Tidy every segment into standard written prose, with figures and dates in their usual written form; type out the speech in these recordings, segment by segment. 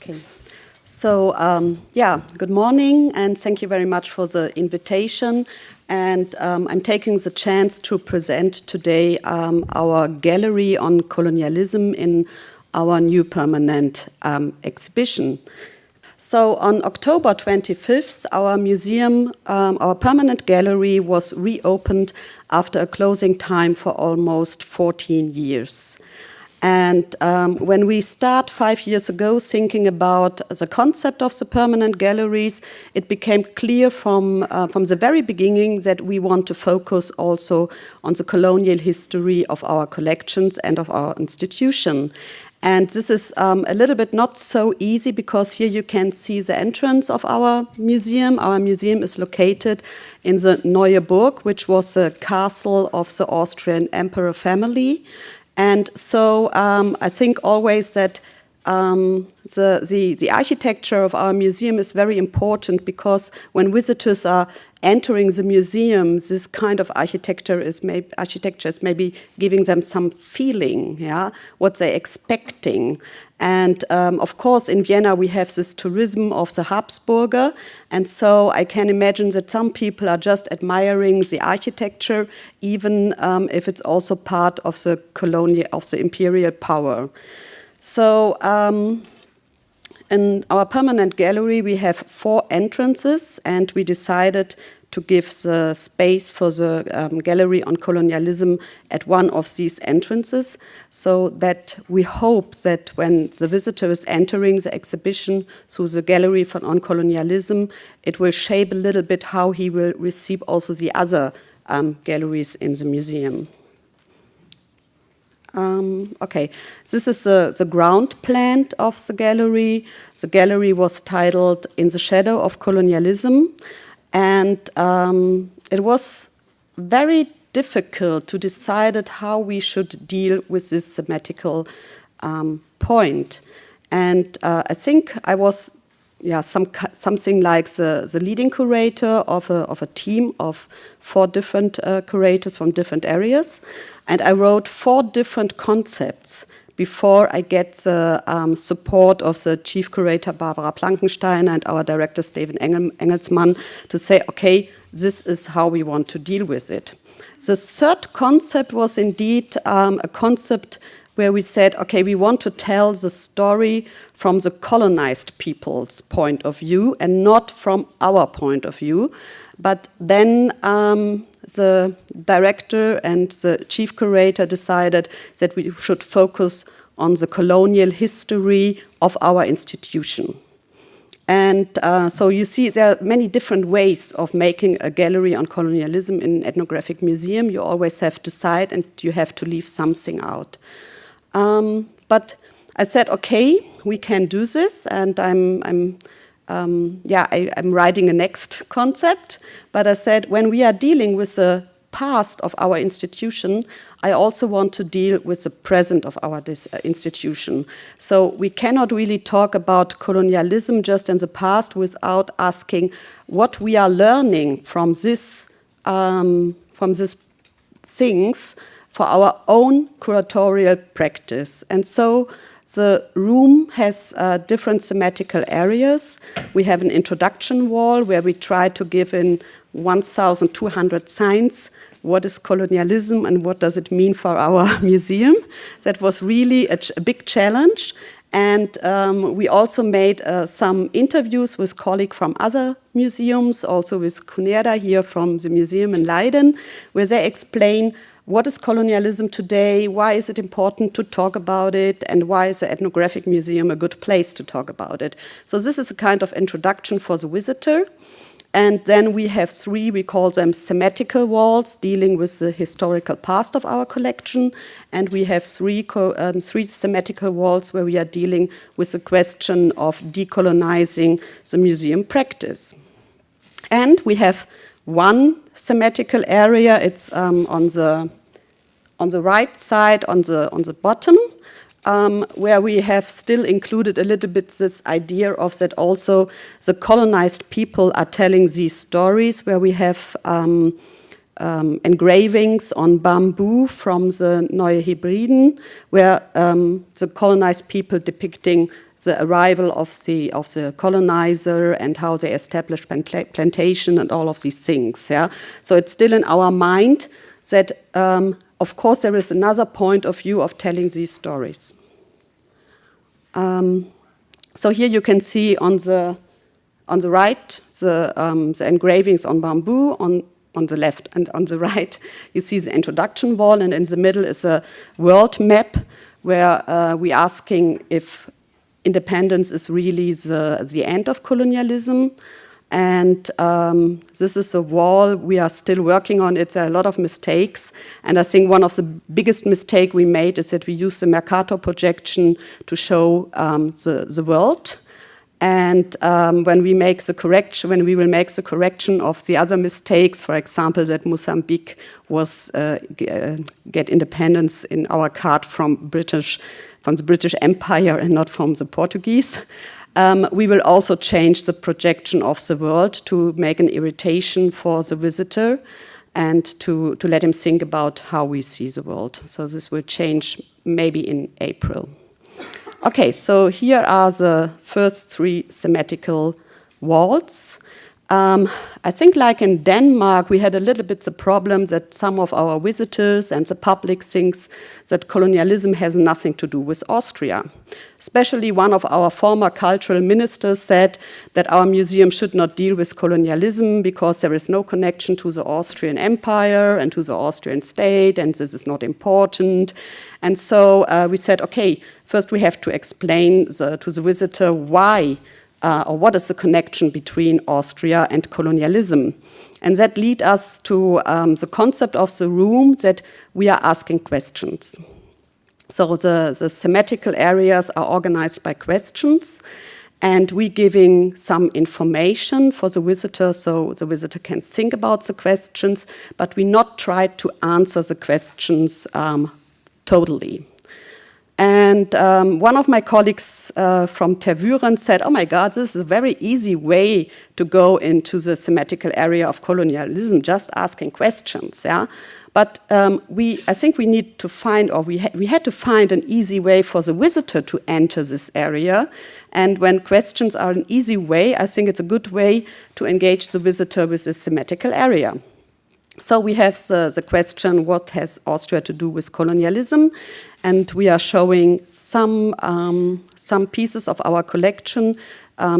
Okay. So, yeah, good morning, and thank you very much for the invitation. And I'm taking the chance to present today our gallery on colonialism in our new permanent exhibition. So on October 25th, our museum, our permanent gallery was reopened after a closing time for almost 14 years. And when we start 5 years ago thinking about the concept of the permanent galleries, it became clear from the very beginning that we want to focus also on the colonial history of our collections and of our institution. And this is a little bit not so easy because here you can see the entrance of our museum. Our museum is located in the Neue Burg, which was the castle of the Austrian emperor family. And so I think always that the architecture of our museum is very important because when visitors are entering the museum, this kind of architecture is maybe giving them some feeling, yeah, what they're expecting. And of course, in Vienna, we have this tourism of the Habsburger. And so I can imagine that some people are just admiring the architecture, even if it's also part of the colonial, of the imperial power. So in our permanent gallery, we have 4 entrances, and we decided to give the space for the gallery on colonialism at one of these entrances, so that we hope that when the visitor is entering the exhibition through the gallery on colonialism, it will shape a little bit how he will receive also the other galleries in the museum. Okay, this is the ground plan of the gallery. The gallery was titled In the Shadow of Colonialism, and it was very difficult to decide how we should deal with this thematical point. And I think I was something like the leading curator of a team of 4 different curators from different areas. And I wrote 4 different concepts before I get the support of the chief curator Barbara Plankensteiner and our director Steven Engelsmann to say, okay, this is how we want to deal with it. The third concept was indeed a concept where we said, okay, we want to tell the story from the colonized people's point of view and not from our point of view. But then the director and the chief curator decided that we should focus on the colonial history of our institution. And so you see there are many different ways of making a gallery on colonialism in an ethnographic museum. You always have to decide and you have to leave something out. But I said, okay, we can do this, and I'm writing a next concept. But I said, when we are dealing with the past of our institution, I also want to deal with the present of our institution. So we cannot really talk about colonialism just in the past without asking what we are learning from these things for our own curatorial practice. And so the room has different thematical areas. We have an introduction wall where we try to give in 1,200 signs what is colonialism and what does it mean for our museum. That was really a big challenge. And we also made some interviews with colleagues from other museums, also with Cunera here from the museum in Leiden, where they explain what is colonialism today, why is it important to talk about it, and why is the ethnographic museum a good place to talk about it. So this is a kind of introduction for the visitor. And then we have 3, we call them symmetrical walls, dealing with the historical past of our collection. And we have 3 symmetrical walls where we are dealing with the question of decolonizing the museum practice. And we have 1 thematical area. It's on the right side, on the bottom, where we have still included a little bit this idea of that also the colonized people are telling these stories, where we have engravings on bamboo from the Neue Hebriden, where the colonized people depicting the arrival of the colonizer and how they established plantation and all of these things. Yeah, so it's still in our mind that, of course, there is another point of view of telling these stories. So here you can see on the right the engravings on bamboo. On the left and on the right, you see the introduction wall, and in the middle is a world map where we're asking if independence is really the end of colonialism. And this is a wall we are still working on. It's a lot of mistakes. And I think one of the biggest mistakes we made is that we use the Mercator projection to show the world. And when we make the correction, when we will make the correction of the other mistakes, for example, that Mozambique was get independence in our card from the British Empire and not from the Portuguese, we will also change the projection of the world to make an irritation for the visitor and to let him think about how we see the world. So this will change maybe in April. Okay, so here are the first 3 symmetrical walls. I think like in Denmark, we had a little bit the problem that some of our visitors and the public thinks that colonialism has nothing to do with Austria. Especially one of our former cultural ministers said that our museum should not deal with colonialism because there is no connection to the Austrian Empire and to the Austrian state, and this is not important. And so we said, okay, first we have to explain to the visitor why or what is the connection between Austria and colonialism. And that lead us to the concept of the room that we are asking questions. So the symmetrical areas are organized by questions, and we giving some information for the visitor so the visitor can think about the questions, but we not try to answer the questions totally. And one of my colleagues from Tervuren said, oh my God, this is a very easy way to go into the symmetrical area of colonialism, just asking questions. Yeah? But I think we need to find, or we had to find an easy way for the visitor to enter this area. And when questions are an easy way, I think it's a good way to engage the visitor with this symmetrical area. So we have the question, what has Austria to do with colonialism? And we are showing some pieces of our collection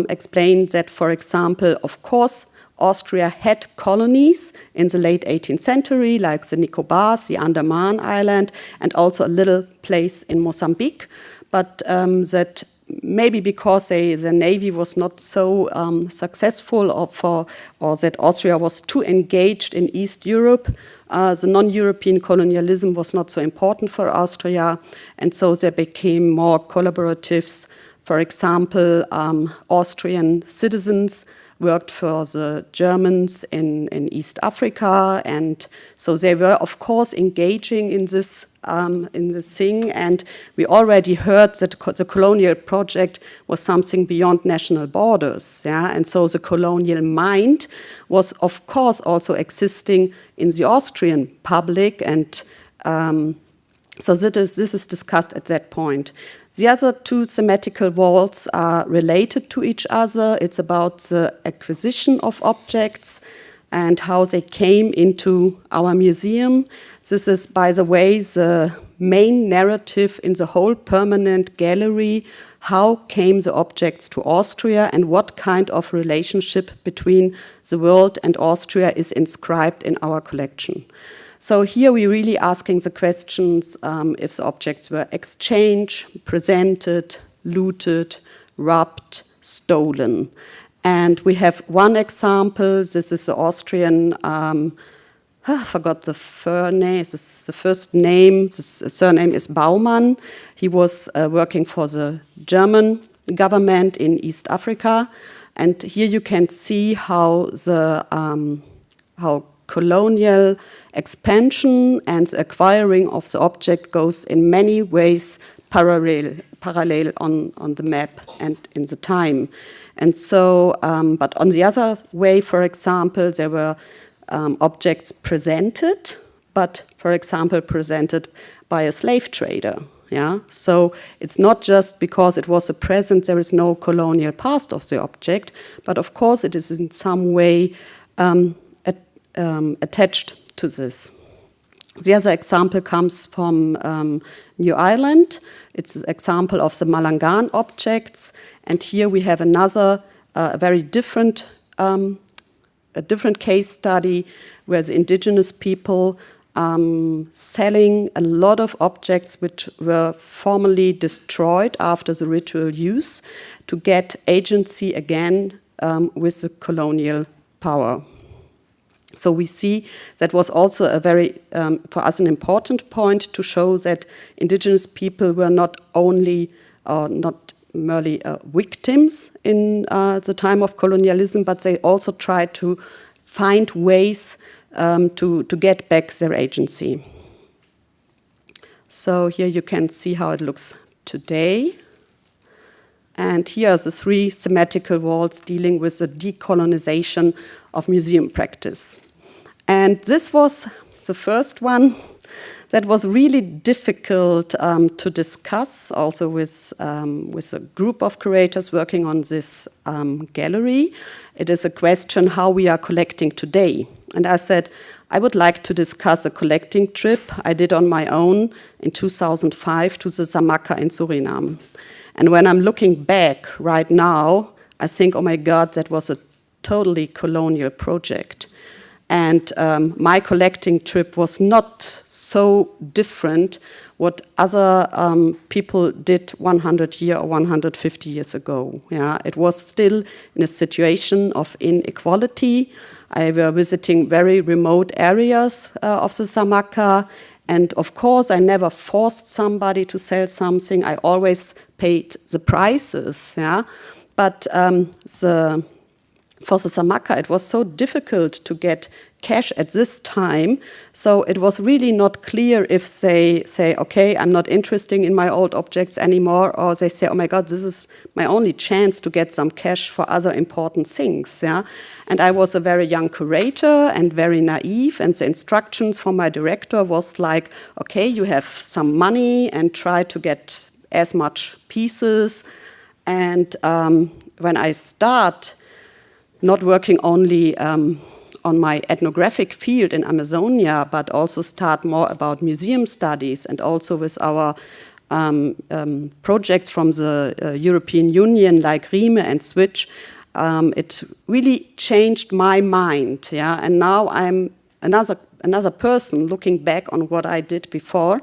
explain that, for example, of course, Austria had colonies in the late 18th century, like the Nicobars, the Andaman Island, and also a little place in Mozambique. But that maybe because the navy was not so successful or that Austria was too engaged in East Europe, the non-European colonialism was not so important for Austria, and so there became more collaboratives. For example, Austrian citizens worked for the Germans in East Africa, and so they were, of course, engaging in this thing. And we already heard that the colonial project was something beyond national borders. Yeah, and so the colonial mind was, of course, also existing in the Austrian public, and so this is discussed at that point. The other 2 symmetrical walls are related to each other. It's about the acquisition of objects and how they came into our museum. This is, by the way, the main narrative in the whole permanent gallery. How came the objects to Austria and what kind of relationship between the world and Austria is inscribed in our collection. So here we're really asking the questions if the objects were exchanged, presented, looted, robbed, stolen. And we have one example. This is the Austrian, I forgot the surname. This is the first name. The surname is Baumann. He was working for the German government in East Africa. And here you can see how colonial expansion and the acquiring of the object goes in many ways parallel on the map and in the time. And so, but on the other way, for example, there were objects presented, but, for example, presented by a slave trader. Yeah, so it's not just because it was a present, there is no colonial past of the object, but of course it is in some way attached to this. The other example comes from New Ireland. It's an example of the Malangan objects, and here we have another very different a different case study where the indigenous people selling a lot of objects which were formerly destroyed after the ritual use to get agency again with the colonial power. So we see that was also a very, for us, an important point to show that indigenous people were not only, not merely victims in the time of colonialism, but they also tried to find ways to get back their agency. So here you can see how it looks today. And here are the 3 symmetrical walls dealing with the decolonization of museum practice. And this was the first one that was really difficult to discuss, also with a group of curators working on this gallery. It is a question how we are collecting today. And I said, I would like to discuss a collecting trip I did on my own in 2005 to the Zamunda in Suriname. And when I'm looking back right now, I think, oh my God, that was a totally colonial project. And my collecting trip was not so different what other people did 100 years or 150 years ago. Yeah, it was still in a situation of inequality. I were visiting very remote areas of the Zamunda, and of course I never forced somebody to sell something. I always paid the prices. Yeah, but for the Zamunda, it was so difficult to get cash at this time, so it was really not clear if they say, okay, I'm not interested in my old objects anymore, or they say, oh my God, this is my only chance to get some cash for other important things. Yeah? And I was a very young curator and very naive, and the instructions from my director was like, okay, you have some money and try to get as much pieces. And when I start not working only on my ethnographic field in Amazonia, but also start more about museum studies, and also with our projects from the European Union like RIME and SWITCH, it really changed my mind. Yeah? And now I'm another person looking back on what I did before.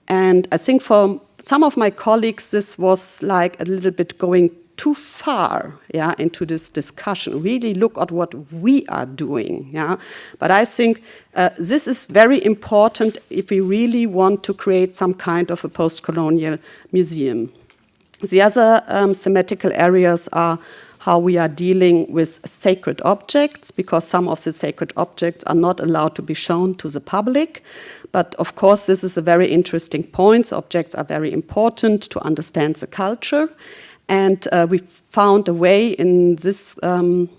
And I think for some of my colleagues, this was like a little bit going too far, yeah, into this discussion. Really look at what we are doing, yeah. But I think this is very important if we really want to create some kind of a post-colonial museum. The other symmetrical areas are how we are dealing with sacred objects, because some of the sacred objects are not allowed to be shown to the public. But of course, this is a very interesting point. Objects are very important to understand the culture. And we found a way in this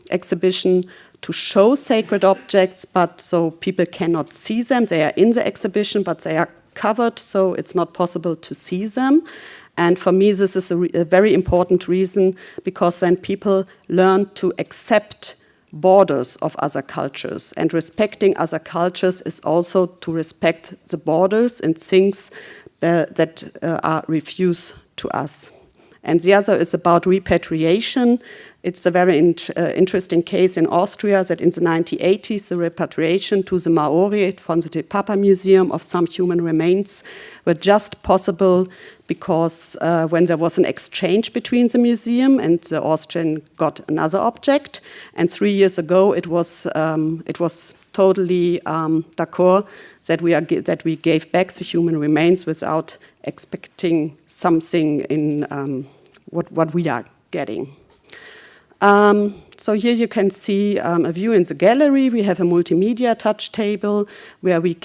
exhibition to show sacred objects, but so people cannot see them. They are in the exhibition, but they are covered, so it's not possible to see them. And for me, this is a very important reason, because then people learn to accept borders of other cultures. And respecting other cultures is also to respect the borders and things that are refused to us. And the other is about repatriation. It's a very interesting case in Austria that in the 1980s, the repatriation to the Maori from the Te Papa Museum of some human remains were just possible because when there was an exchange between the museum and the Austrian got another object. And 3 years ago, it was totally d'accord that we gave back the human remains without expecting something in what we are getting. So here you can see a view in the gallery. We have a multimedia touch table where we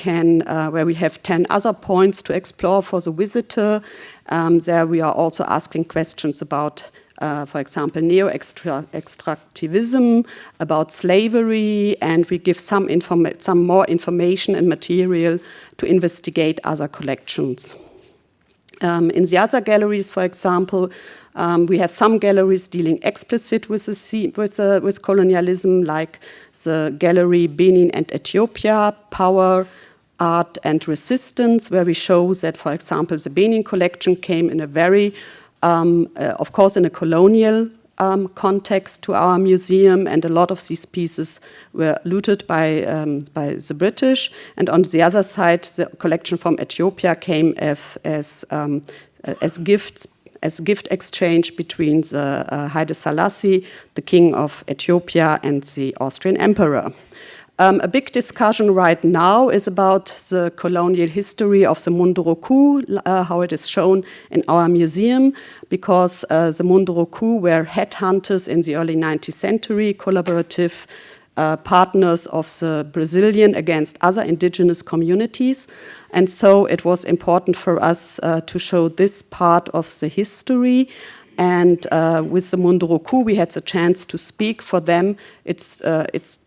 have 10 other points to explore for the visitor. There we are also asking questions about, for example, neo-extractivism, about slavery, and we give some more information and material to investigate other collections. In the other galleries, for example, we have some galleries dealing explicit with colonialism, like the gallery Benin and Ethiopia, Power, Art and Resistance, where we show that, for example, the Benin collection came in a very, of course, in a colonial context to our museum, and a lot of these pieces were looted by the British. And on the other side, the collection from Ethiopia came as gifts, as gift exchange between the Haile Selassie, the king of Ethiopia, and the Austrian emperor. A big discussion right now is about the colonial history of the Munduruku, how it is shown in our museum, because the Munduruku were headhunters in the early 19th century, collaborative partners of the Brazilian against other indigenous communities. And so it was important for us to show this part of the history. And with the Munduruku, we had the chance to speak for them. It's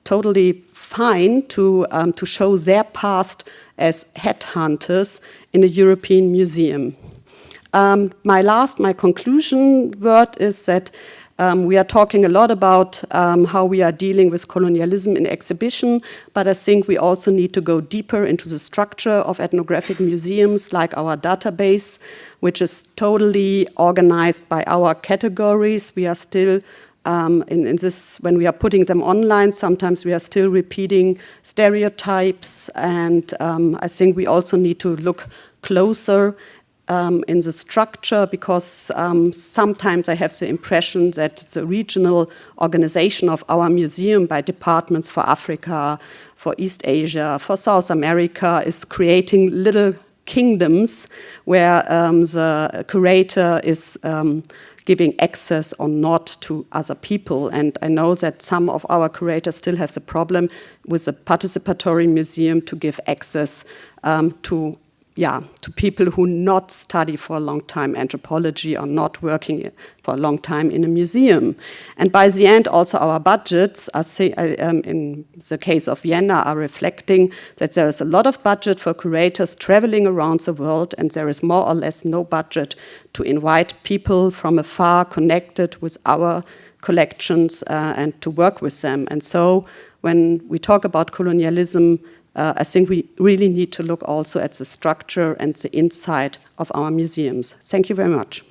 totally fine to show their past as headhunters in a European museum. My conclusion word is that we are talking a lot about how we are dealing with colonialism in exhibition, but I think we also need to go deeper into the structure of ethnographic museums, like our database, which is totally organized by our categories. We are still in this, when we are putting them online, sometimes we are still repeating stereotypes, and I think we also need to look closer in the structure, because sometimes I have the impression that the regional organization of our museum by departments for Africa, for East Asia, for South America is creating little kingdoms where the curator is giving access or not to other people. And I know that some of our curators still have the problem with a participatory museum to give access to people who not study for a long time anthropology or not working for a long time in a museum. And by the end, also our budgets, in the case of Vienna, are reflecting that there is a lot of budget for curators traveling around the world, and there is more or less no budget to invite people from afar connected with our collections and to work with them. And so when we talk about colonialism, I think we really need to look also at the structure and the inside of our museums. Thank you very much.